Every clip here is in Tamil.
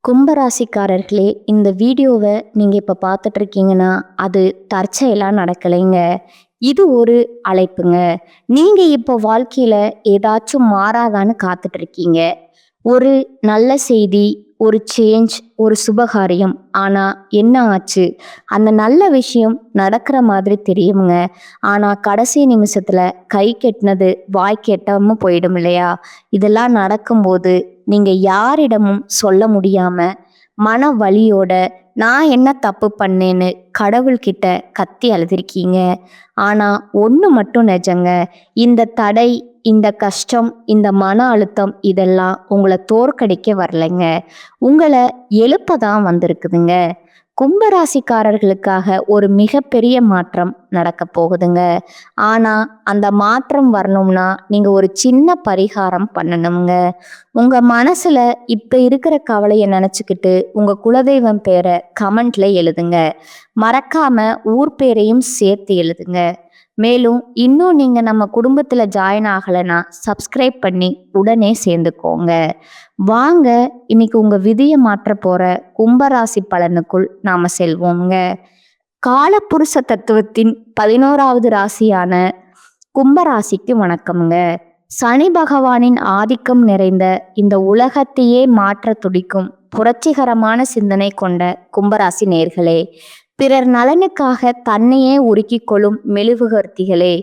கும்பராசிக்காரர்களே, இந்த வீடியோவை நீங்கள் இப்போ பார்த்துட்டு இருக்கீங்கன்னா அது தற்செயலாக நடக்கலைங்க. இது ஒரு அழைப்புங்க. நீங்கள் இப்போ வாழ்க்கையில் ஏதாச்சும் மாறாதான்னு காத்துட்டு இருக்கீங்க. ஒரு நல்ல செய்தி, ஒரு சேஞ்ச், ஒரு சுபகாரியம். ஆனால் என்ன ஆச்சு? அந்த நல்ல விஷயம் நடக்கிற மாதிரி தெரியுங்க. ஆனால் கடைசி நிமிஷத்தில் கை கெட்டினது வாய் கெட்டாம போயிடும் இல்லையா? இதெல்லாம் நடக்கும்போது நீங்கள் யாரிடமும் சொல்ல முடியாம மன வலியோட நான் என்ன தப்பு பண்ணேன்னு கடவுள்கிட்ட கத்தி அழுதுருக்கீங்க. ஆனால் ஒன்று மட்டும் நிஜங்க. இந்த தடை, இந்த கஷ்டம், இந்த மன அழுத்தம் இதெல்லாம் உங்களை தோற்கடிக்க வரலைங்க. உங்களை எழுப்ப தான் வந்திருக்குதுங்க. கும்பராசிக்காரர்களுக்காக ஒரு மிகப்பெரிய மாற்றம் நடக்க போகுதுங்க. ஆனால் அந்த மாற்றம் வரணும்னா நீங்கள் ஒரு சின்ன பரிகாரம் பண்ணணுங்க. உங்கள் மனசில் இப்போ இருக்கிற கவலையை நினச்சிக்கிட்டு உங்கள் குலதெய்வம் பேரை கமெண்ட்ல எழுதுங்க. மறக்காம ஊர் பேரையும் சேர்த்து எழுதுங்க. மேலும் இன்னும் நீங்கள் நம்ம குடும்பத்தில் ஜாயின் ஆகலைன்னா சப்ஸ்கிரைப் பண்ணி உடனே சேர்ந்துக்கோங்க. வாங்க இன்னைக்கு உங்கள் விதியை மாற்ற போகிற கும்பராசி பலனுக்குள் நாம் செல்வோங்க. காலப்புருஷ தத்துவத்தின் 11வது ராசியான கும்பராசிக்கு வணக்கம்ங்க. சனி பகவானின் ஆதிக்கம் நிறைந்த இந்த உலகத்தையே மாற்ற துடிக்கும் புரட்சிகரமான சிந்தனை கொண்ட கும்பராசி நேர்களே, பிறர் நலனுக்காக தன்னையே உருக்கிக் கொள்ளும் மெழுகுவர்த்திகளே,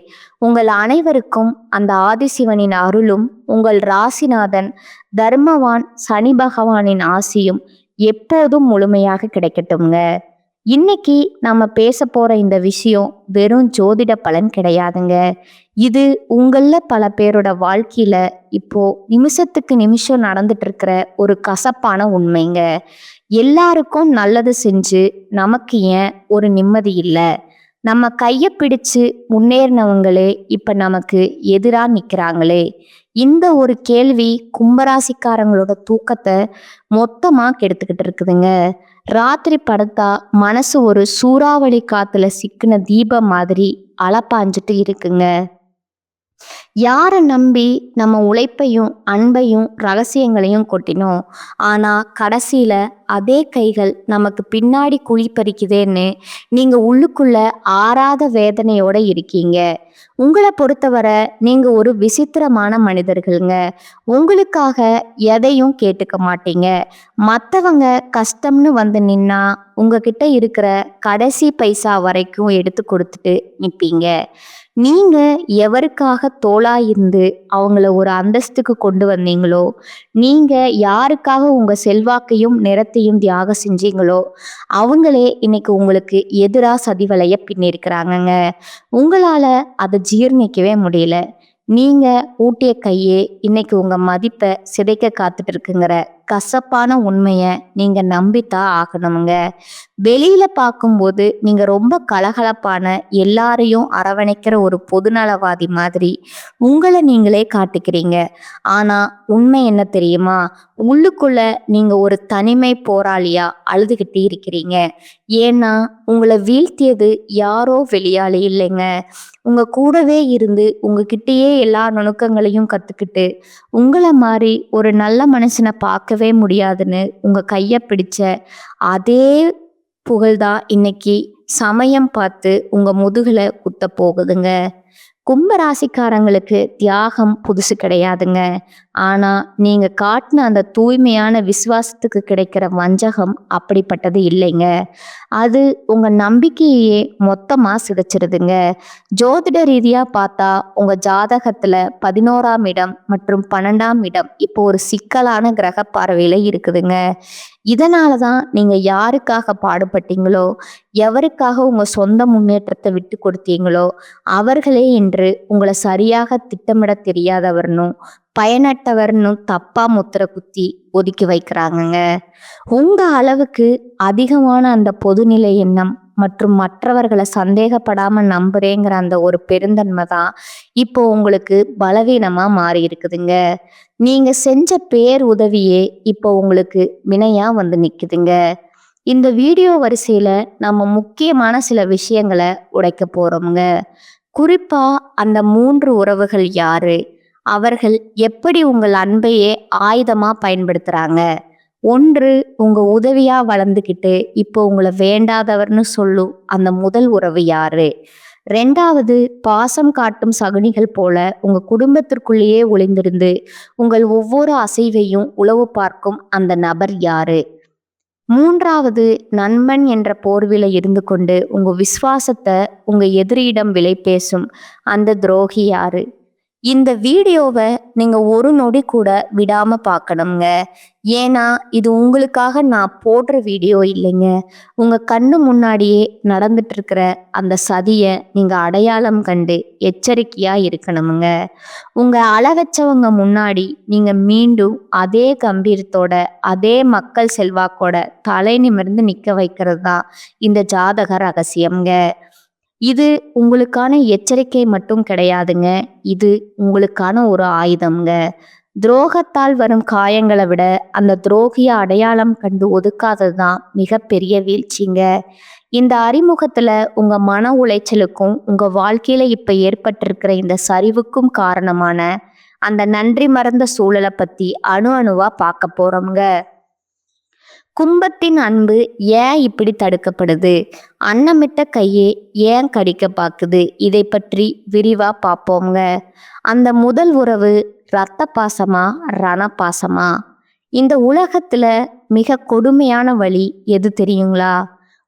உங்கள் அனைவருக்கும் அந்த ஆதிசிவனின் அருளும் உங்கள் ராசிநாதன் தர்மவான் சனி பகவானின் ஆசியும் எப்போதும் முழுமையாக கிடைக்கட்டும்ங்க. இன்னைக்கு நம்ம பேச போற இந்த விஷயம் வெறும் ஜோதிட பலன் கிடையாதுங்க. இது உங்கள பல பேரோட வாழ்க்கையில இப்போ நிமிஷத்துக்கு நிமிஷம் நடந்துட்டு இருக்கிற ஒரு கசப்பான உண்மைங்க. எல்லாருக்கும் நல்லது செஞ்சு நமக்கு ஏன் ஒரு நிம்மதி இல்லை? நம்ம கையை பிடிச்சு முன்னேறினவங்களே இப்ப நமக்கு எதிரா நிக்கிறாங்களே. இந்த ஒரு கேள்வி கும்பராசிக்காரங்களோட தூக்கத்தை மொத்தமா கெடுத்துக்கிட்டு இருக்குதுங்க. ராத்திரி படுத்தா மனசு ஒரு சூறாவளி காத்துல சிக்கின தீபம் மாதிரி அலப்பாஞ்சிட்டு இருக்குங்க. யாரை நம்பி நம்ம உழைப்பையும் அன்பையும் ரகசியங்களையும் கொட்டினோம். ஆனா கடைசியில அதே கைகள் நமக்கு பின்னாடி குழி பறிக்குதேன்னு நீங்க உள்ளுக்குள்ள ஆறாத வேதனையோட இருக்கீங்க. உங்களை பொறுத்தவரை நீங்க ஒரு விசித்திரமான மனிதர்கள்ங்க. உங்களுக்காக எதையும் கேட்டுக்க மாட்டீங்க. மற்றவங்க கஷ்டம்னு வந்து நின்னா உங்ககிட்ட இருக்கிற கடைசி பைசா வரைக்கும் எடுத்து கொடுத்துட்டு நிற்பீங்க. நீங்க எவருக்காக தோளா இருந்து அவங்கள ஒரு அந்தஸ்துக்கு கொண்டு வந்தீங்களோ, நீங்க யாருக்காக உங்க செல்வாக்கையும் நிறத்தையும் தியாகம் செஞ்சீங்களோ, அவங்களே இன்னைக்கு உங்களுக்கு எதிரா சதிவலைய பின்னிருக்கிறாங்கங்க. உங்களால அதை ஜீர்ணிக்கவே முடியல. நீங்க ஊட்டிய கையே இன்னைக்கு உங்க மதிப்பை சிதைக்க காத்துட்டு இருக்குங்கிற கசப்பான உண்மையை நீங்க நம்பித்தான் ஆகணுங்க. வெளியில பார்க்கும்போது நீங்க ரொம்ப கலகலப்பான, எல்லாரையும் அரவணைக்கிற ஒரு பொதுநலவாதி மாதிரி உங்களை நீங்களே காட்டிக்கிறீங்க. ஆனா உண்மை என்ன தெரியுமா? உள்ளுக்குள்ள நீங்க ஒரு தனிமை போராளியா அழுதுகிட்டே இருக்கிறீங்க. ஏன்னா உங்களை வீழ்த்தியது யாரோ வெளியாளி இல்லைங்க. உங்க கூடவே இருந்து உங்ககிட்டயே எல்லா நுணுக்கங்களையும் கத்துக்கிட்டு உங்களை மாதிரி ஒரு நல்ல மனுஷனை பார்க்கவே முடியாதுன்னு உங்க கையை பிடிச்ச அதே புகழ்தான் இன்னைக்கு சமயம் பார்த்து உங்க முதுகுல குத்த போகுதுங்க. கும்பராசிக்காரங்களுக்கு தியாகம் புதுசு கிடையாதுங்க. ஆனா நீங்க காட்டின அந்த தூய்மையான விசுவாசத்துக்கு கிடைக்கிற வஞ்சகம் அப்படிப்பட்டது இல்லைங்க. அது உங்க நம்பிக்கையே மொத்தமா சிதைச்சிருதுங்க. ஜோதிட ரீதியா பார்த்தா உங்க ஜாதகத்துல 11ஆம் இடம் மற்றும் 12ஆம் இடம் இப்போ ஒரு சிக்கலான கிரக பார்வையில இருக்குதுங்க. இதனாலதான் நீங்க யாருக்காக பாடுபட்டீங்களோ, எவருக்காக உங்க சொந்த முன்னேற்றத்தை விட்டு கொடுத்தீங்களோ, அவர்களே இன்று உங்களை சரியாக திட்டமிட தெரியாதவர்னும் பயனற்றவர்னு தப்பா முத்திர குத்தி ஒதுக்கி வைக்கிறாங்கங்க. உங்க அளவுக்கு அதிகமான அந்த பொதுநிலை எண்ணம் மற்றும் மற்றவர்களை சந்தேகப்படாம நம்புறேங்கிற அந்த ஒரு பெருந்தன்மை தான் இப்போ உங்களுக்கு பலவீனமா மாறி இருக்குதுங்க. நீங்க செஞ்ச பேர் உதவியே இப்போ உங்களுக்கு வினையா வந்து நிக்குதுங்க. இந்த வீடியோ வரிசையில நம்ம முக்கியமான சில விஷயங்களை உடைக்க போறோம்ங்க. குறிப்பா அந்த 3 உறவுகள் யாரு? அவர்கள் எப்படி உங்கள் அன்பையே ஆயுதமா பயன்படுத்துறாங்க? ஒன்று உங்க உதவியா வளர்ந்துக்கிட்டு இப்போ உங்களை வேண்டாதவர்னு சொல்லும் அந்த முதல் உறவு யாரு? 2வது பாசம் காட்டும் சகுனிகள் போல உங்க குடும்பத்திற்குள்ளேயே ஒளிந்திருந்து உங்கள் ஒவ்வொரு அசைவையும் உளவு பார்க்கும் அந்த நபர் யாரு? 3வது நண்பன் என்ற போர்வில இருந்து கொண்டு உங்க விசுவாசத்தை உங்க எதிரியிடம் விலை பேசும் அந்த துரோகி யாரு? இந்த வீடியோவை நீங்க ஒரு நொடி கூட விடாம பார்க்கணுங்க. ஏன்னா இது உங்களுக்காக நான் போடுற வீடியோ இல்லைங்க. உங்க கண்ணு முன்னாடியே நடந்துட்டு இருக்கிற அந்த சதியை நீங்க அடையாளம் கண்டு எச்சரிக்கையா இருக்கணுமுங்க. உங்க அளவச்சவங்க முன்னாடி நீங்க மீண்டும் அதே கம்பீரத்தோட அதே மக்கள் செல்வாக்கோட தலை நிமிர்ந்து நிக்க வைக்கிறது தான் இந்த ஜாதக ரகசியம்ங்க. இது உங்களுக்கான எச்சரிக்கை மட்டும் கிடையாதுங்க. இது உங்களுக்கான ஒரு ஆயுதம்ங்க. துரோகத்தால் வரும் காயங்களை விட அந்த துரோகிய அடையாளம் கண்டு ஒதுக்காதது தான் மிகப்பெரிய வீழ்ச்சிங்க. இந்த அறிமுகத்துல உங்க மன உளைச்சலுக்கும் உங்க வாழ்க்கையில இப்ப ஏற்பட்டிருக்கிற இந்த சரிவுக்கும் காரணமான அந்த நன்றி மறந்த சூழலை பத்தி அணு அணுவா பார்க்க போறோம்ங்க. கும்பத்தின் அன்பு ஏன் இப்படி தடுக்கப்படுது? அன்னமிட்ட கையே ஏன் கடிக்க பாக்குது? இதை பற்றி விரிவா பார்ப்போங்க. அந்த முதல் உறவு இரத்த பாசமா ரண பாசமா? இந்த உலகத்துல மிக கொடுமையான வழி எது தெரியுங்களா?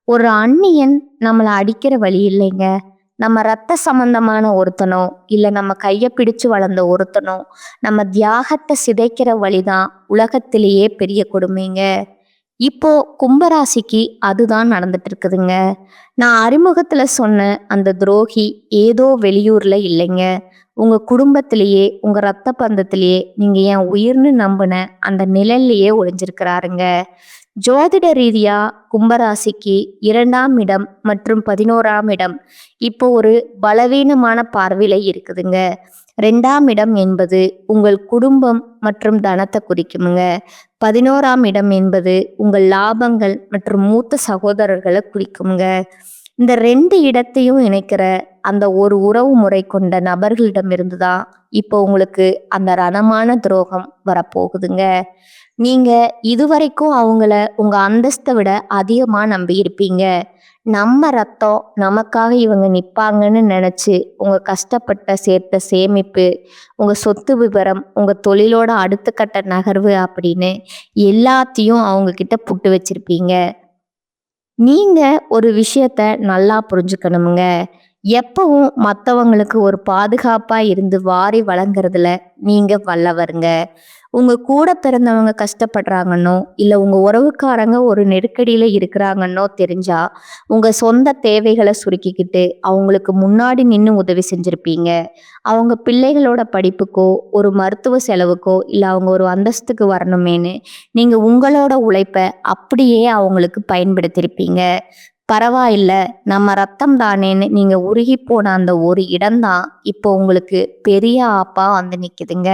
ஒரு அந்நியன் நம்மளை அடிக்கிற வழி இல்லைங்க. நம்ம ரத்த சம்பந்தமான ஒருத்தனோ இல்ல நம்ம கையை பிடிச்சு வளர்ந்த ஒருத்தனோ நம்ம தியாகத்தை சிதைக்கிற வழிதான் உலகத்திலேயே பெரிய கொடுமைங்க. இப்போ கும்பராசிக்கு அதுதான் நடந்துட்டு இருக்குதுங்க. நான் அறிமுகத்துல சொன்ன அந்த துரோகி ஏதோ வெளியூர்ல இல்லைங்க. உங்க குடும்பத்திலேயே உங்க ரத்த பந்தத்திலேயே நீங்க என் உயிர்னு நம்பின அந்த நிழல்லையே ஒளிஞ்சிருக்கிறாருங்க. ஜோதிட ரீதியா கும்பராசிக்கு 2ஆம் இடம் மற்றும் 11ஆம் இடம் இப்போ ஒரு பலவீனமான பார்வையில இருக்குதுங்க. 2ஆம் இடம் என்பது உங்கள் குடும்பம் மற்றும் தனத்தை குறிக்குமுங்க. 11ஆம் இடம் என்பது உங்கள் லாபங்கள் மற்றும் மூத்த சகோதரர்களை குறிக்குமுங்க. இந்த 2 இடத்தையும் இணைக்கிற அந்த ஒரு உறவு முறை கொண்ட நபர்களிடமிருந்து தான் இப்போ உங்களுக்கு அந்த ரணமான துரோகம் வரப்போகுதுங்க. நீங்க இதுவரைக்கும் அவங்கள உங்க அந்தஸ்தை விட அதிகமா நம்பி இருப்பீங்க. நம்ம ரத்தம் நமக்காக இவங்க நிப்பாங்கன்னு நினைச்சு உங்க கஷ்டப்பட்ட சேர்த்த சேமிப்பு, உங்க சொத்து விவரம், உங்க தொழிலோட அடுத்த கட்ட நகர்வு அப்படின்னு எல்லாத்தையும் அவங்க கிட்ட புட்டு வச்சிருப்பீங்க. நீங்க ஒரு விஷயத்த நல்லா புரிஞ்சுக்கணுமுங்க. எப்பவும் மற்றவங்களுக்கு ஒரு பாதுகாப்பா இருந்து வாரி வழங்குறதுல நீங்க வல்லவருங்க. உங்க கூட பிறந்தவங்க கஷ்டப்படுறாங்கன்னோ இல்ல உங்க உறவுக்காரங்க ஒரு நெருக்கடியில இருக்கிறாங்கன்னோ தெரிஞ்சா உங்க சொந்த தேவைகளை சுருக்கிக்கிட்டு அவங்களுக்கு முன்னாடி நின்று உதவி செஞ்சிருப்பீங்க. அவங்க பிள்ளைகளோட படிப்புக்கோ ஒரு மருத்துவ செலவுக்கோ இல்ல அவங்க ஒரு அந்தஸ்துக்கு வரணுமேனு நீங்க உங்களோட உழைப்பை அப்படியே அவங்களுக்கு பயன்படுத்தியிருப்பீங்க. பரவாயில்ல, நம்ம ரத்தம் தானேன்னு நீங்க உருகி போன அந்த ஒரு இடம்தான் இப்போ உங்களுக்கு பெரிய ஆப்பா வந்து நிக்குதுங்க.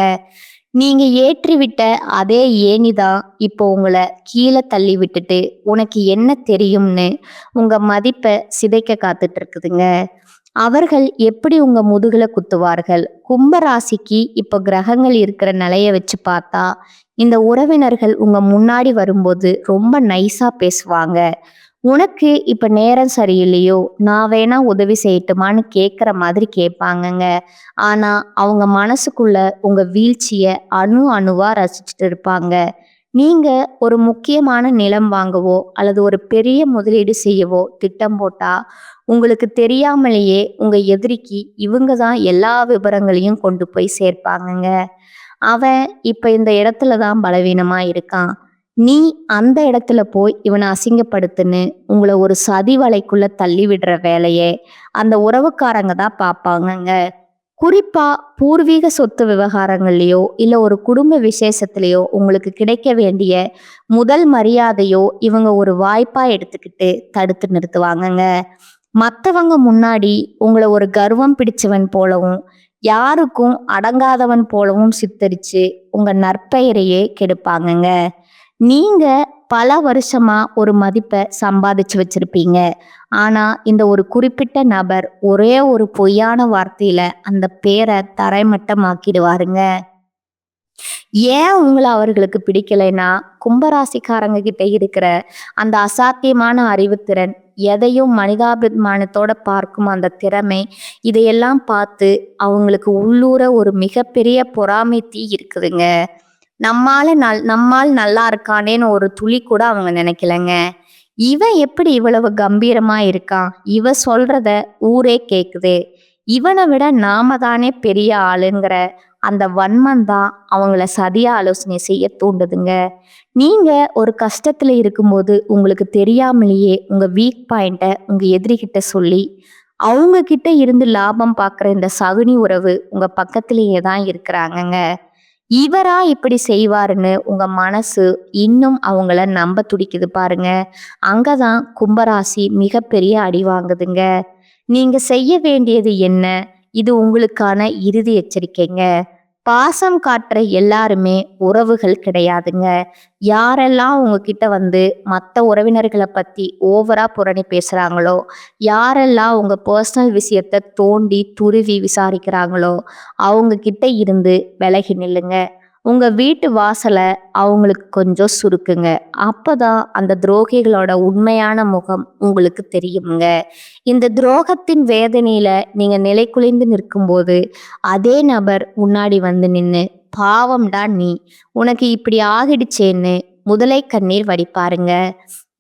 நீங்க ஏற்றிவிட்ட அதே ஏணிதான் இப்போ உங்களை கீழே தள்ளி விட்டுட்டு உனக்கு என்ன தெரியும்னு உங்க மதிப்பை சிதைக்க காத்துட்டு இருக்குதுங்க. அவர்கள் எப்படி உங்க முதுகுல குத்துவார்கள்? கும்பராசிக்கு இப்போ கிரகங்கள் இருக்கிற நிலைய வச்சு பார்த்தா இந்த உறவினர்கள் உங்க முன்னாடி வரும்போது ரொம்ப நைஸா பேசுவாங்க. உனக்கு இப்ப நேரம் சரியில்லையோ, நான் வேணா உதவி செய்யட்டுமான்னு கேட்குற மாதிரி கேட்பாங்கங்க. ஆனா அவங்க மனசுக்குள்ள உங்க வீழ்ச்சிய அணு அணுவா ரசிச்சுட்டு இருப்பாங்க. நீங்க ஒரு முக்கியமான நிலம் வாங்கவோ அல்லது ஒரு பெரிய முதலீடு செய்யவோ திட்டம் போட்டா உங்களுக்கு தெரியாமலேயே உங்க எதிரிக்கு இவங்க தான் எல்லா விவரங்களையும் கொண்டு போய் சேர்ப்பாங்கங்க. அவன் இப்ப இந்த இடத்துல தான் பலவீனமா இருக்கான், நீ அந்த இடத்துல போய் இவனை அசிங்கப்படுத்துன்னு உங்களை ஒரு சதி வலைக்குள்ள தள்ளி விடுற வேலையே அந்த உறவுக்காரங்க தான் பார்ப்பாங்கங்க. குறிப்பா பூர்வீக சொத்து விவகாரங்கள்லயோ இல்ல ஒரு குடும்ப விசேஷத்திலேயோ உங்களுக்கு கிடைக்க வேண்டிய முதல் மரியாதையோ இவங்க ஒரு வாய்ப்பா எடுத்துக்கிட்டு தடுத்து நிறுத்துவாங்கங்க. மற்றவங்க முன்னாடி உங்களை ஒரு கர்வம் பிடிச்சவன் போலவும் யாருக்கும் அடங்காதவன் போலவும் சித்தரிச்சு உங்க நற்பெயரையே கெடுப்பாங்கங்க. நீங்க பல வருஷமா ஒரு மதிப்பை சம்பாதிச்சு வச்சிருப்பீங்க. ஆனா இந்த ஒரு குறிப்பிட்ட நபர் ஒரே ஒரு பொய்யான வார்த்தையில அந்த பேரை தரைமட்டமாக்கிடுவாருங்க. ஏன் உங்கள அவர்களுக்கு பிடிக்கலைன்னா, கும்பராசிக்காரங்க கிட்ட இருக்கிற அந்த அசாத்தியமான அறிவுத்திறன், எதையும் மனிதாபிமானத்தோட பார்க்கும் அந்த திறமை, இதையெல்லாம் பார்த்து அவங்களுக்கு உள்ளூர ஒரு மிகப்பெரிய பொறாமை தீ இருக்குதுங்க. நம்மால் நல்லா இருக்கானேன்னு ஒரு துளி கூட அவங்க நினைக்கலங்க. இவன் எப்படி இவ்வளவு கம்பீரமா இருக்கான்? இவ சொல்றத ஊரே கேக்குது. இவனை விட நாம தானே பெரிய ஆளுங்கிற அந்த வன்மம் தான் அவங்கள சதியா ஆலோசனை செய்ய தூண்டுதுங்க. நீங்க ஒரு கஷ்டத்துல இருக்கும்போது உங்களுக்கு தெரியாமலேயே உங்க வீக் பாயிண்ட்டை உங்க எதிரிகிட்ட சொல்லி அவங்க கிட்ட இருந்து லாபம் பார்க்குற இந்த சகுனி உறவு உங்க பக்கத்திலேயே தான் இருக்கிறாங்கங்க. இவரா இப்படி செய்வாருன்னு உங்க மனசு இன்னும் அவங்கள நம்ப துடிக்குது பாருங்க. அங்கதான் கும்பராசி மிகப்பெரிய அடி வாங்குதுங்க. நீங்க செய்ய வேண்டியது என்ன? இது உங்களுக்கான இறுதி எச்சரிக்கைங்க. பாசம் காட்டுற எல்லாருமே உறவுகள் கிடையாதுங்க. யாரெல்லாம் உங்ககிட்ட வந்து மற்ற உறவினர்களை பத்தி ஓவரா புரணி பேசுறாங்களோ, யாரெல்லாம் உங்க பர்சனல் விஷயத்த தோண்டி துருவி விசாரிக்கிறாங்களோ, அவங்க கிட்ட இருந்து விலகி நில்லுங்க. உங்க வீட்டு வாசலை அவங்களுக்கு கொஞ்சம் சுருக்குங்க. அப்பதான் அந்த துரோகிகளோட உண்மையான முகம் உங்களுக்கு தெரியுங்க. இந்த துரோகத்தின் வேதனையில நீங்க நிலை குலைந்து நிற்கும்போது அதே நபர் முன்னாடி வந்து நின்னு, பாவம்டா நீ, உனக்கு இப்படி ஆகிடுச்சேன்னு முதலை கண்ணீர் வடிப்பாருங்க.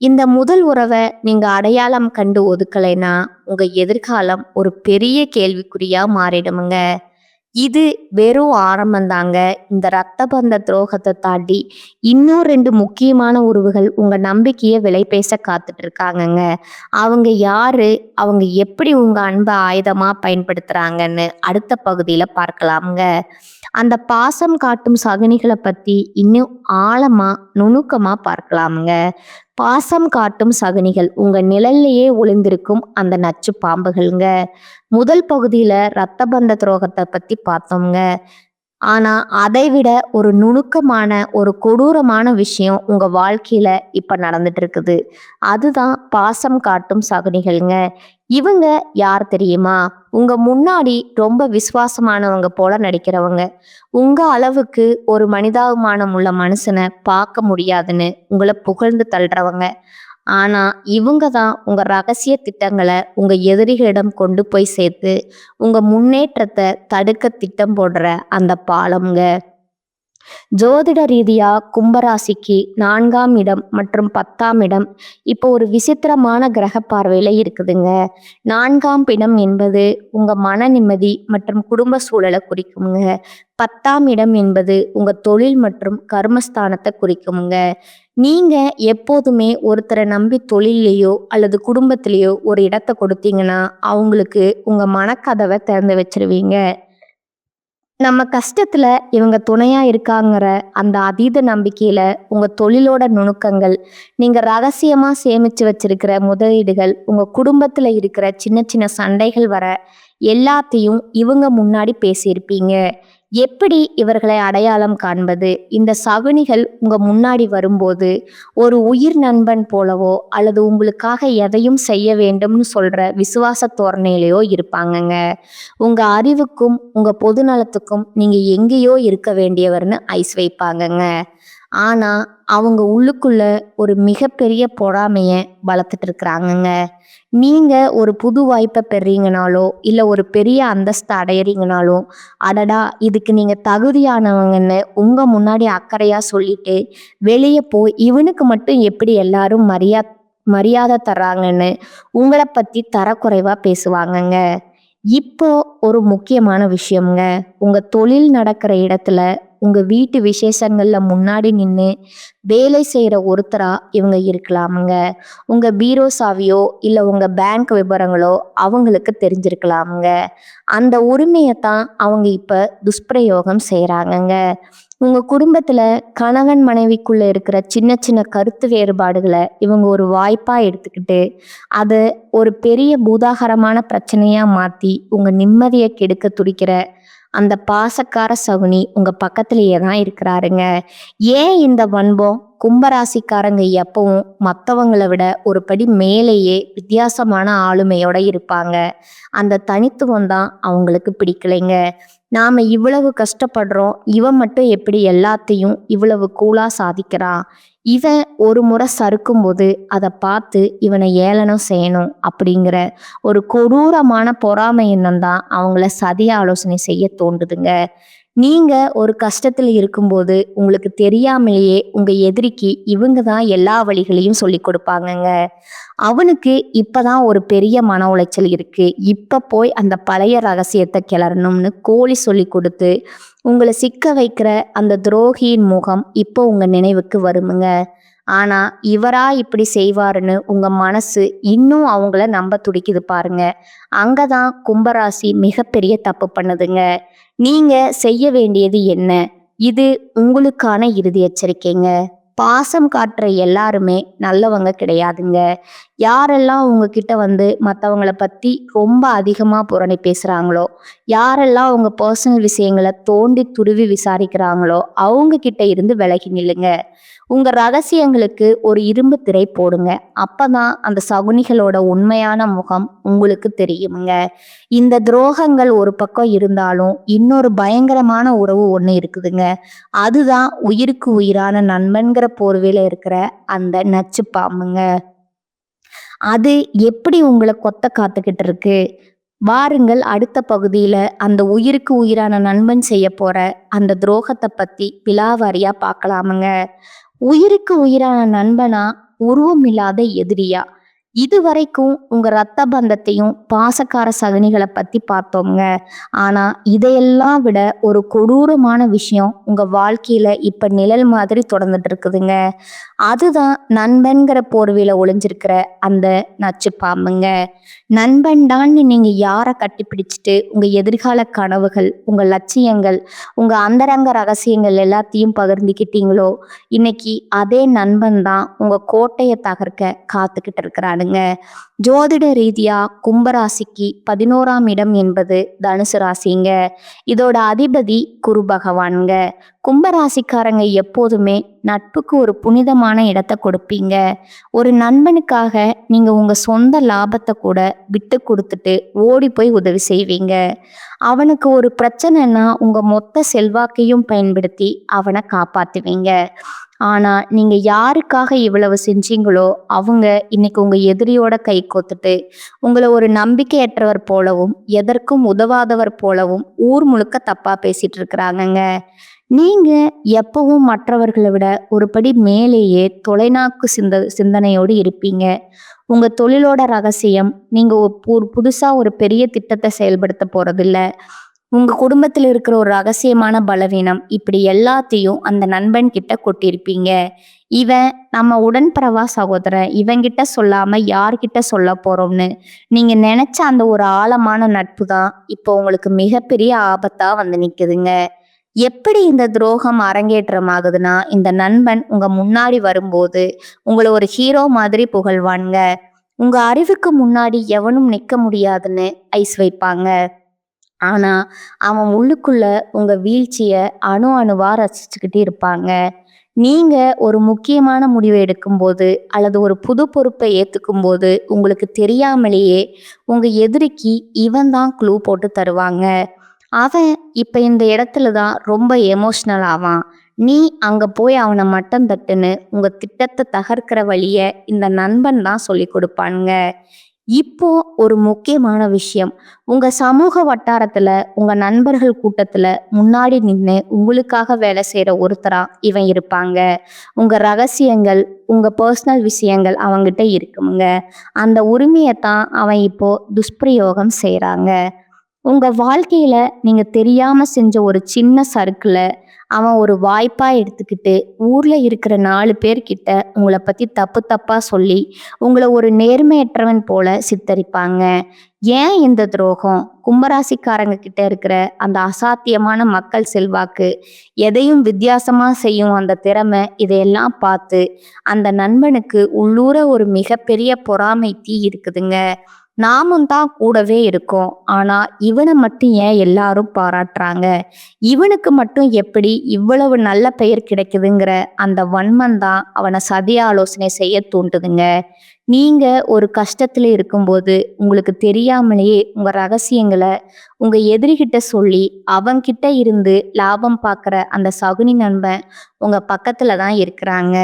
இந்த முதல் உறவை நீங்க அடையாளம் கண்டு ஒதுக்கலைன்னா உங்க எதிர்காலம் ஒரு பெரிய கேள்விக்குறியா மாறிடுமுங்க. இது வெறும் ஆரம்பந்தாங்க. இந்த ரத்த பந்த துரோகத்தை தாண்டி இன்னும் 2 முக்கியமான உறவுகள் உங்க நம்பிக்கைய விலை பேச காத்துட்டு இருக்காங்கங்க. அவங்க யாரு? அவங்க எப்படி உங்க அன்பை ஆயுதமா பயன்படுத்துறாங்கன்னு அடுத்த பகுதியில பார்க்கலாம்ங்க. அந்த பாசம் காட்டும் சகுனிகளை பத்தி இன்னும் ஆழமா நுணுக்கமா பார்க்கலாமுங்க. பாசம் காட்டும் சகுனிகள் உங்க நிழல்லையே ஒளிந்திருக்கும் அந்த நச்சு பாம்புகள்ங்க. முதல் பகுதியில ரத்த பந்த துரோகத்தை பத்தி பார்த்தோம்ங்க. ஆனா அதை விட ஒரு நுணுக்கமான ஒரு கொடூரமான விஷயம் உங்க வாழ்க்கையில இப்ப நடந்துட்டு இருக்குது. அதுதான் பாசம் காட்டும் சகுனிகள்ங்க. இவங்க யார் தெரியுமா? உங்க முன்னாடி ரொம்ப விசுவாசமானவங்க போல நடிக்கிறவங்க. உங்க அளவுக்கு ஒரு மனிதாபிமானம் உள்ள மனுஷனை பார்க்க முடியாதுன்னு உங்களை புகழ்ந்து தள்ளுறவங்க. ஆனா இவங்க தான் உங்க ரகசிய திட்டங்களை உங்க எதிரிகளிடம் கொண்டு போய் சேர்த்து உங்க முன்னேற்றத்தை தடுக்க திட்டம் போடுற அந்த பாலம்ங்க. ஜோதிட ரீதியா கும்பராசிக்கு 4ஆம் இடம் மற்றும் 10ஆம் இடம் இப்போ ஒரு விசித்திரமான கிரக பார்வையில இருக்குதுங்க. 4ஆம் இடம் என்பது உங்க மன நிம்மதி மற்றும் குடும்ப சூழலை குறிக்குங்க. 10ஆம் இடம் என்பது உங்க தொழில் மற்றும் கர்மஸ்தானத்தை குறிக்குங்க. நீங்க எப்போதுமே ஒருத்தரை நம்பி தொழிலையோ அல்லது குடும்பத்திலேயோ ஒரு இடத்தை கொடுத்தீங்கன்னா அவங்களுக்கு உங்க மனக்கதவை திறந்து வச்சிருவீங்க. நம்ம கஷ்டத்துல இவங்க துணையா இருக்காங்கிற அந்த அதீத நம்பிக்கையில உங்க தொழிலோட நுணுக்கங்கள், நீங்க ரகசியமா சேமிச்சு வச்சிருக்கிற முதலீடுகள், உங்க குடும்பத்துல இருக்கிற சின்ன சின்ன சண்டைகள் வர எல்லாத்தையும் இவங்க முன்னாடி பேசியிருப்பீங்க. எப்படி இவர்களை அடையாளம் காண்பது? இந்த சகுனிகள் உங்க முன்னாடி வரும்போது ஒரு உயிர் நண்பன் போலவோ அல்லது உங்களுக்காக எதையும் செய்ய வேண்டும்னு சொல்ற விசுவாச தோரணையிலையோ இருப்பாங்கங்க. உங்க அறிவுக்கும் உங்க பொது நலத்துக்கும் நீங்க எங்கேயோ இருக்க வேண்டியவர்னு ஐஸ் வைப்பாங்கங்க. ஆனா அவங்க உள்ளுக்குள்ள ஒரு மிகப்பெரிய பொறாமைய வளர்த்துட்டு இருக்கிறாங்கங்க. நீங்க ஒரு புது வாய்ப்பை பெறீங்கனாலோ இல்ல ஒரு பெரிய அந்தஸ்தை அடையறீங்கனாலோ, அடடா இதுக்கு நீங்க தகுதியானவங்கன்னு உங்க முன்னாடி அக்கறையா சொல்லிட்டு வெளியே போய் இவனுக்கு மட்டும் எப்படி எல்லாரும் மரியாதை தர்றாங்கன்னு உங்களை பத்தி தரக்குறைவா பேசுவாங்கங்க. இப்போ ஒரு முக்கியமான விஷயம்ங்க. உங்க தொழில் நடக்கிற இடத்துல உங்க வீட்டு விசேஷங்கள்ல முன்னாடி நின்று வேலை செய்யற ஒருத்தரா இவங்க இருக்கலாமுங்க. உங்க பீரோ சாவியோ இல்ல உங்க பேங்க் விவரங்களோ அவங்களுக்கு தெரிஞ்சிருக்கலாமுங்க. அந்த உரிமையைத்தான் அவங்க இப்ப துஷ்பிரயோகம் செய்யறாங்கங்க. உங்க குடும்பத்துல கணவன் மனைவிக்குள்ள இருக்கிற சின்ன சின்ன கருத்து வேறுபாடுகளை இவங்க ஒரு வாய்ப்பா எடுத்துக்கிட்டு அது ஒரு பெரிய பூதாகரமான பிரச்சனையா மாத்தி உங்க நிம்மதியை கெடுக்க துடிக்கிற அந்த பாசக்கார சகுனி உங்க பக்கத்திலேயே தான் இருக்கிறாருங்க. ஏன் இந்த வன்பம்? கும்பராசிக்காரங்க எப்பவும் மற்றவங்களை விட ஒரு படி மேலேயே வித்தியாசமான ஆளுமையோட இருப்பாங்க. அந்த தனித்துவம் தான் அவங்களுக்கு பிடிக்கலைங்க. நாம இவ்வளவு கஷ்டப்படுறோம், இவன் மட்டும் எப்படி எல்லாத்தையும் இவ்வளவு கூலா சாதிக்கிறான், இவன் ஒரு முறை சறுக்கும்போது அதை பார்த்து இவனை ஏளனம் செய்யணும் அப்படிங்கிற ஒரு கொடூரமான பொறாமை எண்ணம் தான் அவங்கள சதி ஆலோசனை செய்ய தோண்டுதுங்க. நீங்க ஒரு கஷ்டத்துல இருக்கும்போது உங்களுக்கு தெரியாமலேயே உங்க எதிரிக்கு இவங்க தான் எல்லா வழிகளையும் சொல்லி கொடுப்பாங்கங்க. அவனுக்கு இப்பதான் ஒரு பெரிய மன உளைச்சல் இருக்கு, இப்ப போய் அந்த பழைய ரகசியத்தை கிளறணும்னு கோழி சொல்லி கொடுத்து உங்களை சிக்க வைக்கிற அந்த துரோகியின் முகம் இப்போ உங்க நினைவுக்கு வருமுங்க. ஆனா இவரா இப்படி செய்வாருன்னு உங்க மனசு இன்னும் அவங்கள நம்ப துடிக்குது பாருங்க. அங்கதான் கும்பராசி மிகப்பெரிய தப்பு பண்ணுதுங்க. நீங்க செய்ய வேண்டியது என்ன? இது உங்களுக்கான இறுதி எச்சரிக்கைங்க. பாசம் காட்டுற எல்லாருமே நல்லவங்க கிடையாதுங்க. யாரெல்லாம் உங்ககிட்ட வந்து மற்றவங்கள பத்தி ரொம்ப அதிகமா புரணி பேசுறாங்களோ, யாரெல்லாம் உங்க பர்சனல் விஷயங்களை தோண்டி துருவி விசாரிக்கிறாங்களோ அவங்க கிட்ட இருந்து விலகி நில்லுங்க. உங்க ரகசியங்களுக்கு ஒரு இரும்பு திரை போடுங்க. அப்பதான் அந்த சகுனிகளோட உண்மையான முகம் உங்களுக்கு தெரியுங்க. இந்த துரோகங்கள் ஒரு பக்கம் இருந்தாலும் இன்னொரு பயங்கரமான உறவு ஒண்ணு இருக்குதுங்க. அதுதான் உயிருக்கு உயிரான நண்பன்கிற போர்வையில இருக்கிற அந்த நச்சு பாம்புங்க. அது எப்படி உங்களை கொத்த காத்துக்கிட்டு இருக்கு? வாருங்கள், அடுத்த பகுதியில அந்த உயிருக்கு உயிரான நண்பன் செய்ய போற அந்த துரோகத்தை பத்தி விலாவாரியா பார்க்கலாமுங்க. உயிருக்கு உயிரான நண்பனா, உருவம் இல்லாத எதிரியா? இதுவரைக்கும் உங்க ரத்த பந்தத்தையும் பாசக்கார சகனிகளை பத்தி பார்த்தோம்ங்க. ஆனா இதையெல்லாம் விட ஒரு கொடூரமான விஷயம் உங்க வாழ்க்கையில இப்ப நிழல் மாதிரி தொடர்ந்துட்டு இருக்குதுங்க. அதுதான் நண்பன்கிற போர்வையில ஒளிஞ்சிருக்கிற அந்த நச்சு பாம்புங்க. நண்பன்டான்னு நீங்க யாரை கட்டிப்பிடிச்சிட்டு உங்க எதிர்கால கனவுகள், உங்க லட்சியங்கள், உங்க அந்தரங்க ரகசியங்கள் எல்லாத்தையும் பகிர்ந்துக்கிட்டீங்களோ, இன்னைக்கு அதே நண்பன் தான் உங்க கோட்டையை தகர்க்க காத்துக்கிட்டு இருக்கிறானுங்க. ஜோதிட ரீதியா கும்பராசிக்கு 11ஆம் இடம் என்பது தனுசு ராசிங்க. இதோட அதிபதி குரு பகவான்ங்க. கும்பராசிக்காரங்க எப்போதுமே நட்புக்கு ஒரு புனிதமான இடத்தை கொடுப்பீங்க. ஒரு நண்பனுக்காக நீங்க உங்க சொந்த லாபத்தை கூட விட்டு கொடுத்துட்டு ஓடி போய் உதவி செய்வீங்க. அவனுக்கு ஒரு பிரச்சனைன்னா உங்க மொத்த செல்வாக்கையும் பயன்படுத்தி அவனை காப்பாத்துவீங்க. ஆனா நீங்க யாருக்காக இவ்வளவு செஞ்சீங்களோ அவங்க இன்னைக்கு உங்க எதிரியோட கை கோத்துட்டு உங்களை ஒரு நம்பிக்கையற்றவர் போலவும் எதற்கும் உதவாதவர் போலவும் ஊர் முழுக்க தப்பா பேசிட்டு இருக்கிறாங்கங்க. நீங்க எப்பவும் மற்றவர்களை விட ஒரு படி மேலேயே தொலைநோக்கு சிந்தனையோடு இருப்பீங்க. உங்க தொழிலோட ரகசியம், நீங்க புதுசா ஒரு பெரிய திட்டத்தை செயல்படுத்த போறதில்ல, உங்க குடும்பத்தில் இருக்கிற ஒரு ரகசியமான பலவீனம், இப்படி எல்லாத்தையும் அந்த நண்பன் கிட்ட கொட்டியிருப்பீங்க. இவன் நம்ம உடன்பிறவா சகோதரன், இவங்கிட்ட சொல்லாம யார்கிட்ட சொல்ல போறோம்னு நீங்க நினைச்ச அந்த ஒரு ஆழமான நட்பு தான் இப்போ உங்களுக்கு மிகப்பெரிய ஆபத்தா வந்து நிக்குதுங்க. எப்படி இந்த துரோகம் அரங்கேற்றம் ஆகுதுன்னா, இந்த நண்பன் உங்க முன்னாடி வரும்போது உங்களை ஒரு ஹீரோ மாதிரி புகழ்வானுங்க. உங்க அறிவுக்கு முன்னாடி எவனும் நிக்க முடியாதுன்னு ஐஸ் வைப்பாங்க. ஆனா அவன் உள்ளுக்குள்ள உங்க வீழ்ச்சிய அணு அணுவா ரசிச்சுக்கிட்டு இருப்பாங்க. நீங்க ஒரு முக்கியமான முடிவை எடுக்கும்போது அல்லது ஒரு புது பொறுப்பை ஏத்துக்கும் போது உங்களுக்கு தெரியாமலேயே உங்க எதிரிக்கு இவன் தான் க்ளூ போட்டு தருவாங்க. அவன் இப்ப இந்த இடத்துல தான் ரொம்ப எமோஷ்னல் ஆவான். நீ அங்க போய் அவனை மட்டம் தட்டுன்னு உங்க திட்டத்தை தகர்க்கிற வழிய இந்த நண்பன் தான் சொல்லி கொடுப்பானுங்க. இப்போ ஒரு முக்கியமான விஷயம், உங்க சமூக வட்டாரத்துல உங்க நண்பர்கள் கூட்டத்துல முன்னாடி நின்று உங்களுக்காக வேலை செய்யற ஒருத்தரா இவன் இருப்பாங்க. உங்க ரகசியங்கள், உங்க பர்சனல் விஷயங்கள் அவங்கிட்ட இருக்குங்க. அந்த உரிமையைத்தான் அவன் இப்போ துஷ்பிரயோகம் செய்யறாங்க. உங்க வாழ்க்கையில நீங்க தெரியாம செஞ்ச ஒரு சின்ன சறுக்குல அவன் ஒரு வாய்ப்பா எடுத்துக்கிட்டு ஊர்ல இருக்கிற 4 பேர்கிட்ட உங்களை பத்தி தப்பு தப்பா சொல்லி உங்களை ஒரு நேர்மையற்றவன் போல சித்தரிப்பாங்க. ஏன் இந்த துரோகம்? கும்பராசிக்காரங்க கிட்ட இருக்கிற அந்த அசாத்தியமான மக்கள் செல்வாக்கு, எதையும் வித்தியாசமா செய்யும் அந்த திறமை, இதையெல்லாம் பார்த்து அந்த நண்பனுக்கு உள்ளூர ஒரு மிகப்பெரிய பொறாமை தீ இருக்குதுங்க. நாமும் தான் கூடவே இருக்கோம். ஆனா இவனை மட்டும் ஏன் எல்லாரும் பாராட்டுறாங்க? இவனுக்கு மட்டும் எப்படி இவ்வளவு நல்ல பெயர் கிடைக்குதுங்கிற அந்த வன்மம் தான் அவனை சதி ஆலோசனை செய்ய தூண்டுதுங்க. நீங்க ஒரு கஷ்டத்துல இருக்கும்போது உங்களுக்கு தெரியாமலேயே உங்க ரகசியங்களை உங்க எதிரிகிட்ட சொல்லி அவன்கிட்ட இருந்து லாபம் பார்க்குற அந்த சகுனி நண்பன் உங்க பக்கத்துல தான் இருக்கிறாங்க.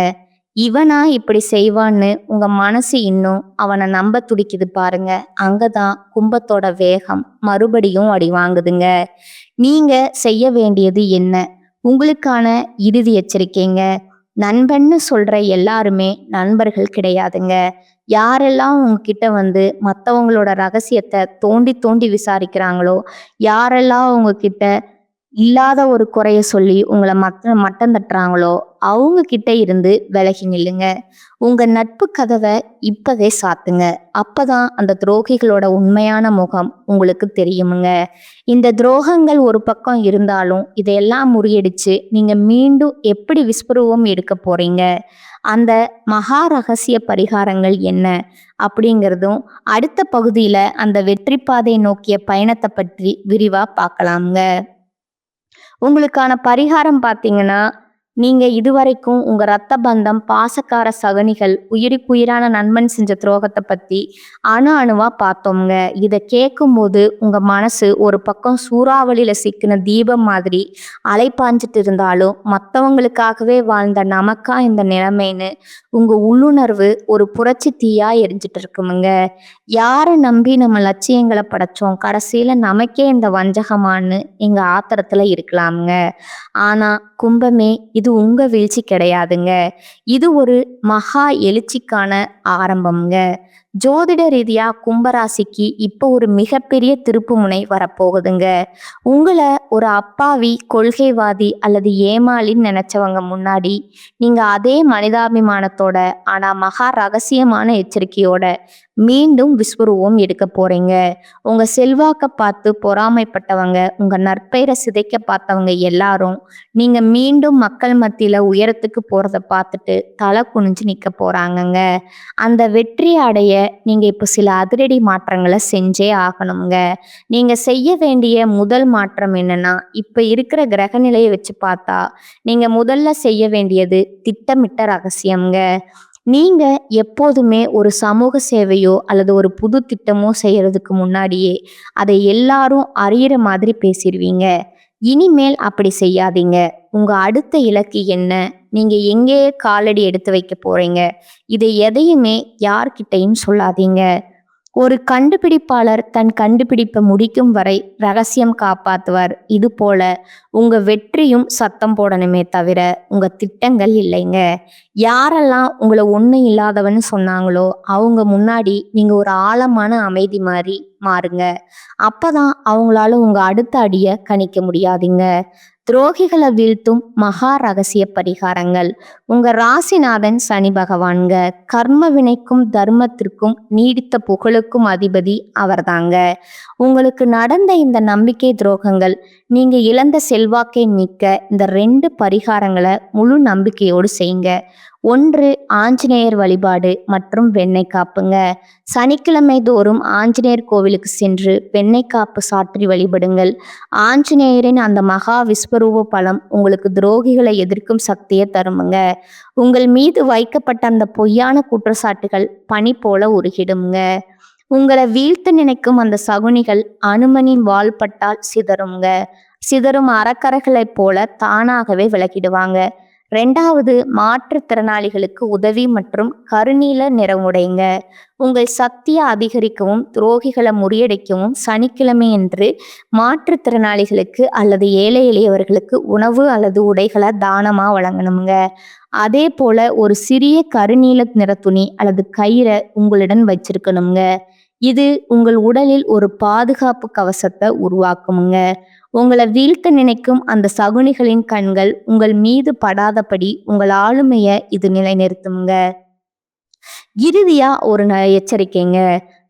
இவனா இப்படி செய்வான்னு உங்க மனசு இன்னும் அவனை நம்ப துடிக்குது பாருங்க. அங்கதான் கும்பத்தோட வேகம் மறுபடியும் அடி வாங்குதுங்க. நீங்க செய்ய வேண்டியது என்ன? உங்களுக்கான இறுதி எச்சரிக்கைங்க. நண்பன்னு சொல்ற எல்லாருமே நண்பர்கள் கிடையாதுங்க. யாரெல்லாம் உங்ககிட்ட வந்து மற்றவங்களோட ரகசியத்தை தோண்டி தோண்டி விசாரிக்கிறாங்களோ, யாரெல்லாம் உங்ககிட்ட இல்லாத ஒரு குறைய சொல்லி உங்களை மட்டம் தட்டுறாங்களோ, அவங்க கிட்ட இருந்து விலகி நில்லுங்க. உங்க நட்பு கதவை இப்பவே சாத்துங்க. அப்பதான் அந்த துரோகிகளோட உண்மையான முகம் உங்களுக்கு தெரியுமுங்க. இந்த துரோகங்கள் ஒரு பக்கம் இருந்தாலும் இதையெல்லாம் முறியடிச்சு நீங்க மீண்டும் எப்படி விஸ்வரூபம் எடுக்க போறீங்க? அந்த மகா ரகசிய பரிகாரங்கள் என்ன அப்படிங்கிறதும் அடுத்த பகுதியில அந்த வெற்றி பாதை நோக்கிய பயணத்தை பற்றி விரிவா பார்க்கலாம்ங்க. உங்களுக்கான பரிகாரம் பார்த்தீங்கன்னா, நீங்க இதுவரைக்கும் உங்க ரத்த பந்தம், பாசக்கார சகனிகள், உயிருக்குயிரான நண்பன் செஞ்ச துரோகத்தை பத்தி அணு அணுவா பார்த்தோம்ங்க. இதை கேட்கும்போது உங்க மனசு ஒரு பக்கம் சூறாவளியில சிக்கின தீபம் மாதிரி அலைப்பாஞ்சிட்டு இருந்தாலும், மற்றவங்களுக்காகவே வாழ்ந்த நமக்கா இந்த நிலைமைன்னு உங்க உள்ளுணர்வு ஒரு புரட்சி தீயா எரிஞ்சிட்டு இருக்குமுங்க. யாரை நம்பி நம்ம லட்சியங்களை படைச்சோம், கடைசியில நமக்கே இந்த வஞ்சகமான்னு எங்க ஆத்திரத்துல இருக்கலாமுங்க. ஆனா கும்பமே, இது உங்க வீழ்ச்சி கிடையாதுங்க. இது ஒரு மகா எழுச்சிக்கான ஆரம்பம்ங்க. ஜோதிட ரீதியா கும்பராசிக்கு இப்போ ஒரு மிகப்பெரிய திருப்பு முனை வரப்போகுதுங்க. உங்களை ஒரு அப்பாவி, கொள்கைவாதி அல்லது ஏமாளின்னு நினைச்சவங்க முன்னாடி நீங்க அதே மனிதாபிமானத்தோட ஆனா மகா ரகசியமான எச்சரிக்கையோட மீண்டும் விஸ்வரூபம் எடுக்க போறீங்க. உங்க செல்வாக்க பார்த்து பொறாமைப்பட்டவங்க, உங்க நற்பெயரை சிதைக்க பார்த்தவங்க எல்லாரும் நீங்க மீண்டும் மக்கள் மத்தியில உயரத்துக்கு போறத பார்த்துட்டு தலை குனிஞ்சு நிக்க போறாங்கங்க. அந்த வெற்றி அடைய நீங்க இப்போ சில அதிரடி மாற்றங்களை செஞ்சே ஆகணுங்க. நீங்க செய்ய வேண்டிய முதல் மாற்றம் என்னன்னா, இப்ப இருக்கிற கிரக நிலையை வச்சு பார்த்தா நீங்க முதல்ல செய்ய வேண்டியது திட்டமிட்ட ரகசியம்ங்க. நீங்க எப்போதுமே ஒரு சமூக சேவையோ அல்லது ஒரு புது திட்டமோ செய்யறதுக்கு முன்னாடியே அதை எல்லாரும் அறியிற மாதிரி பேசிடுவீங்க. இனிமேல் அப்படி செய்யாதீங்க. உங்க அடுத்த இலக்கு என்ன? நீங்க எங்கே காலடி எடுத்து வைக்க போறீங்க? இதை எதையுமே யார்கிட்டையும் சொல்லாதீங்க. ஒரு கண்டுபிடிப்பாளர் தன் கண்டுபிடிப்பை முடிக்கும் வரை ரகசியம் காப்பாத்துவார். இது போல உங்க வெற்றியும் சத்தம் போடணுமே தவிர உங்க திட்டங்கள் இல்லைங்க. யாரெல்லாம் உங்களை ஒன்றும் இல்லாதவன்னு சொன்னாங்களோ அவங்க முன்னாடி நீங்க ஒரு ஆழமான அமைதி மாதிரி மாறுங்க. அப்பதான் அவங்களால உங்க அடுத்த அடியை கணிக்க முடியாதுங்க. துரோகிகளை வீழ்த்தும் மகா ரகசிய பரிகாரங்கள். உங்க ராசிநாதன் சனி பகவான்க. கர்ம வினைக்கும் தர்மத்திற்கும் நீடித்த புகழுக்கும் அதிபதி அவர்தாங்க. உங்களுக்கு நடந்த இந்த நம்பிக்கை துரோகங்கள், நீங்க இழந்த செல்வாக்கை மீட்க இந்த 2 பரிகாரங்களை முழு நம்பிக்கையோடு செய்யுங்க. 1, ஆஞ்சநேயர் வழிபாடு மற்றும் வெண்ணெய் காப்புங்க. சனிக்கிழமை தோறும் ஆஞ்சநேயர் கோவிலுக்கு சென்று வெண்ணெய் காப்பு சாற்றி வழிபடுங்கள். ஆஞ்சநேயரின் அந்த மகா விஸ்வரூப பலம் உங்களுக்கு துரோகிகளை எதிர்க்கும் சக்தியை தருமுங்க. உங்கள் மீது வைக்கப்பட்ட அந்த பொய்யான குற்றச்சாட்டுகள் பனி போல உருகிடுங்க. உங்களை வீழ்த்த நினைக்கும் அந்த சகுனிகள் அனுமனின் வாள்பட்டால் சிதறுங்க. சிதறும் அறக்கரைகளைப் போல தானாகவே விலகிடுவாங்க. 2வது, மாற்றுத்திறனாளிகளுக்கு உதவி மற்றும் கருநீல நிறமுடைங்க. உங்கள் சக்தியை அதிகரிக்கவும் துரோகிகளை முறியடிக்கவும் சனிக்கிழமையன்று மாற்றுத்திறனாளிகளுக்கு அல்லது ஏழை எளியவர்களுக்கு உணவு அல்லது உடைகளை தானமா வழங்கணுங்க. அதே போல ஒரு சிறிய கருநீல நிற துணி அல்லது கயிறை உங்களுடன் வச்சிருக்கணுங்க. இது உங்கள் உடலில் ஒரு பாதுகாப்பு கவசத்தை உருவாக்குமுங்க. உங்களை வீழ்த்த நினைக்கும் அந்த சகுனிகளின் கண்கள் உங்கள் மீது படாதபடி உங்கள் ஆளுமையை இது நிலைநிறுத்துங்க. இறுதியா ஒரு எச்சரிக்கைங்க.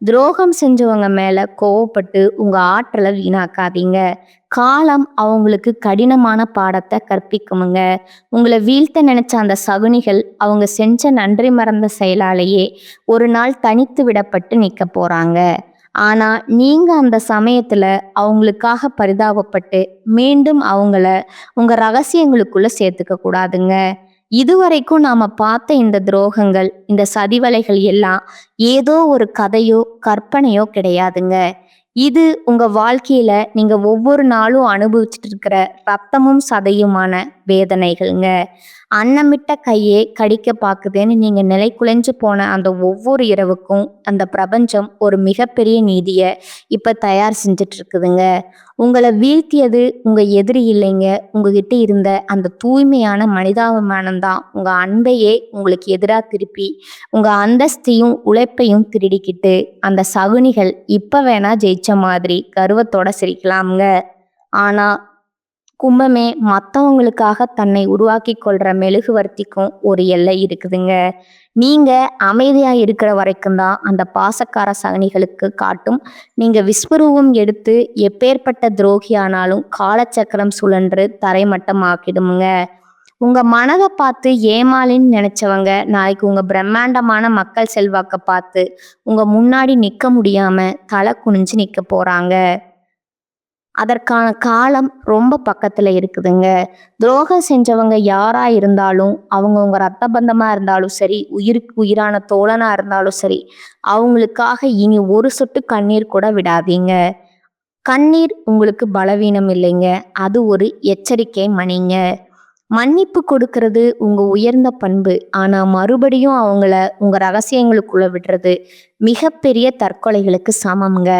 துரோகம் செஞ்சவங்க மேல கோவப்பட்டு உங்க ஆற்றலை வீணாக்காதீங்க. காலம் அவங்களுக்கு கடினமான பாடத்தை கற்பிக்குமுங்க. உங்களை வீழ்த்த நினைச்ச அந்த சகுனிகள் அவங்க செஞ்ச நன்றி மறந்த செயலாலேயே ஒரு நாள் தனித்து விடப்பட்டு நிற்க போறாங்க. ஆனா நீங்க அந்த சமயத்துல அவங்களுக்காக பரிதாபப்பட்டு மீண்டும் அவங்கள உங்க ரகசியங்களுக்குள்ள சேர்த்துக்க கூடாதுங்க. இதுவரைக்கும் நாம பார்த்த இந்த துரோகங்கள், இந்த சதிவலைகள் எல்லாம் ஏதோ ஒரு கதையோ கற்பனையோ கிடையாதுங்க. இது உங்க வாழ்க்கையில நீங்க ஒவ்வொரு நாளும் அனுபவிச்சுட்டு இருக்கிற ரத்தமும் சதையுமான வேதனைகள்ங்க. அன்னமிட்ட கையே கடிக்க பாக்குதேன்னு நீங்க நிலை குலைஞ்சு போன அந்த ஒவ்வொரு இரவுக்கும் அந்த பிரபஞ்சம் ஒரு மிகப்பெரிய நீதிய இப்ப தயார் செஞ்சுட்டு இருக்குதுங்க. உங்களை வீழ்த்தியது உங்க எதிரி இல்லைங்க. உங்ககிட்ட இருந்த அந்த தூய்மையான மனிதாபிமானம் தான் உங்க அன்பையே உங்களுக்கு எதிராக திருப்பி உங்க அந்தஸ்தையும் உழைப்பையும் திருடிக்கிட்டு அந்த சகுனிகள் இப்ப வேணா ஜெயிச்ச மாதிரி கர்வத்தோட சிரிக்கலாமுங்க. ஆனா கும்பமே மத்தவங்களுக்காக தன்னை உருவாக்கி கொள்ற மெழுகுவர்த்திக்கும் ஒரு எல்லை இருக்குதுங்க. நீங்க அமைதியா இருக்கிற வரைக்கும் தான் அந்த பாசக்கார சகனிகளுக்கு காட்டும். நீங்க விஸ்வரூபம் எடுத்து எப்பேற்பட்ட துரோகியானாலும் காலச்சக்கரம் சுழன்று தரைமட்டமாக்கிடுமுங்க. உங்க மனதை பார்த்து ஏமாளின்னு நினைச்சவங்க நாளைக்கு உங்க பிரம்மாண்டமான மக்கள் செல்வாக்க பார்த்து உங்க முன்னாடி நிக்க முடியாம தலை குனிஞ்சு நிக்க போறாங்க. அதற்கான காலம் ரொம்ப பக்கத்துல இருக்குதுங்க. துரோகம் செஞ்சவங்க யாரா இருந்தாலும், அவங்க உங்க ரத்த பந்தமா இருந்தாலும் சரி, உயிருக்கு உயிரான தோழனா இருந்தாலும் சரி, அவங்களுக்காக இனி ஒரு சொட்டு கண்ணீர் கூட விடாதீங்க. கண்ணீர் உங்களுக்கு பலவீனம் இல்லைங்க. அது ஒரு எச்சரிக்கை மணிங்க. மன்னிப்பு கொடுக்கறது உங்க உயர்ந்த பண்பு. ஆனா மறுபடியும் அவங்கள உங்க ரகசியங்களுக்குள்ள விடுறது மிகப்பெரிய தற்கொலைகளுக்கு சமம்ங்க.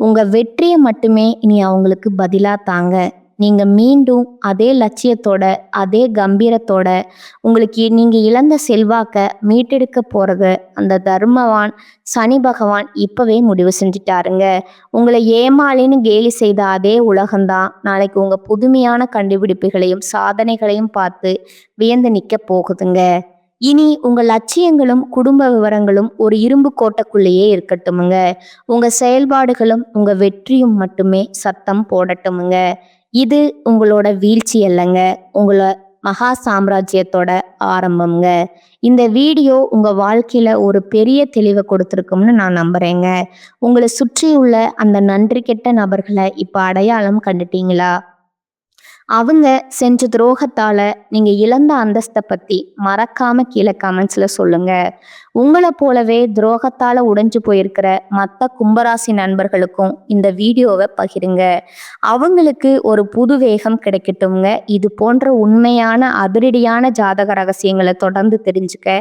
உங்க வெற்றியை மட்டுமே இனி அவங்களுக்கு பதிலா தாங்க. நீங்க மீண்டும் அதே லட்சியத்தோட அதே கம்பீரத்தோட உங்களுக்கு நீங்க இழந்த செல்வாக்க மீட்டெடுக்க போறத அந்த தர்மவான் சனி பகவான் இப்பவே முடிவு செஞ்சுட்டாருங்க. உங்களை ஏமாளின்னு கேலி செய்த அதே உலகம்தான் நாளைக்கு உங்க புதுமையான கண்டுபிடிப்புகளையும் சாதனைகளையும் பார்த்து வியந்து நிக்க போகுதுங்க. இனி உங்க லட்சியங்களும் குடும்ப விவரங்களும் ஒரு இரும்பு கோட்டைக்குள்ளேயே இருக்கட்டுமுங்க. உங்க செயல்பாடுகளும் உங்க வெற்றியும் மட்டுமே சத்தம் போடட்டுமுங்க. இது உங்களோட வீழ்ச்சி அல்லங்க, உங்களோட மகா சாம்ராஜ்யத்தோட ஆரம்பம்ங்க. இந்த வீடியோ உங்க வாழ்க்கையில ஒரு பெரிய தெளிவை கொடுத்துருக்கும்னு நான் நம்புறேங்க. உங்களை சுற்றியுள்ள அந்த நன்றி கெட்ட நபர்களை இப்ப அடையாளம் கண்டுட்டீங்களா? அவங்க செஞ்ச துரோகத்தால நீங்க இழந்த அந்தஸ்தை பத்தி மறக்காம கீழே கமெண்ட்ஸ்ல சொல்லுங்க. உங்களை போலவே துரோகத்தால உடைஞ்சு போயிருக்கிற மற்ற கும்பராசி நண்பர்களுக்கும் இந்த வீடியோவை பகிருங்க. அவங்களுக்கு ஒரு புது வேகம் கிடைக்கட்டும்ங்க. இது போன்ற உண்மையான அதிரடியான ஜாதக ரகசியங்களை தொடர்ந்து தெரிஞ்சுக்க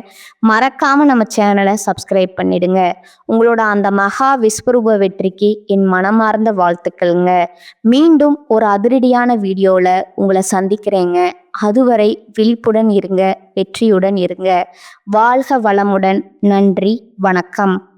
மறக்காம நம்ம சேனலை சப்ஸ்கிரைப் பண்ணிடுங்க. உங்களோட அந்த மகா விஸ்வரூப வெற்றிக்கு என் மனமார்ந்த வாழ்த்துக்கள்ங்க. மீண்டும் ஒரு அதிரடியான வீடியோல உங்களை சந்திக்கிறேங்க. அதுவரை விழிப்புடன் இருங்க, வெற்றியுடன் இருங்க. வாழ்க வளமுடன். நன்றி, வணக்கம்.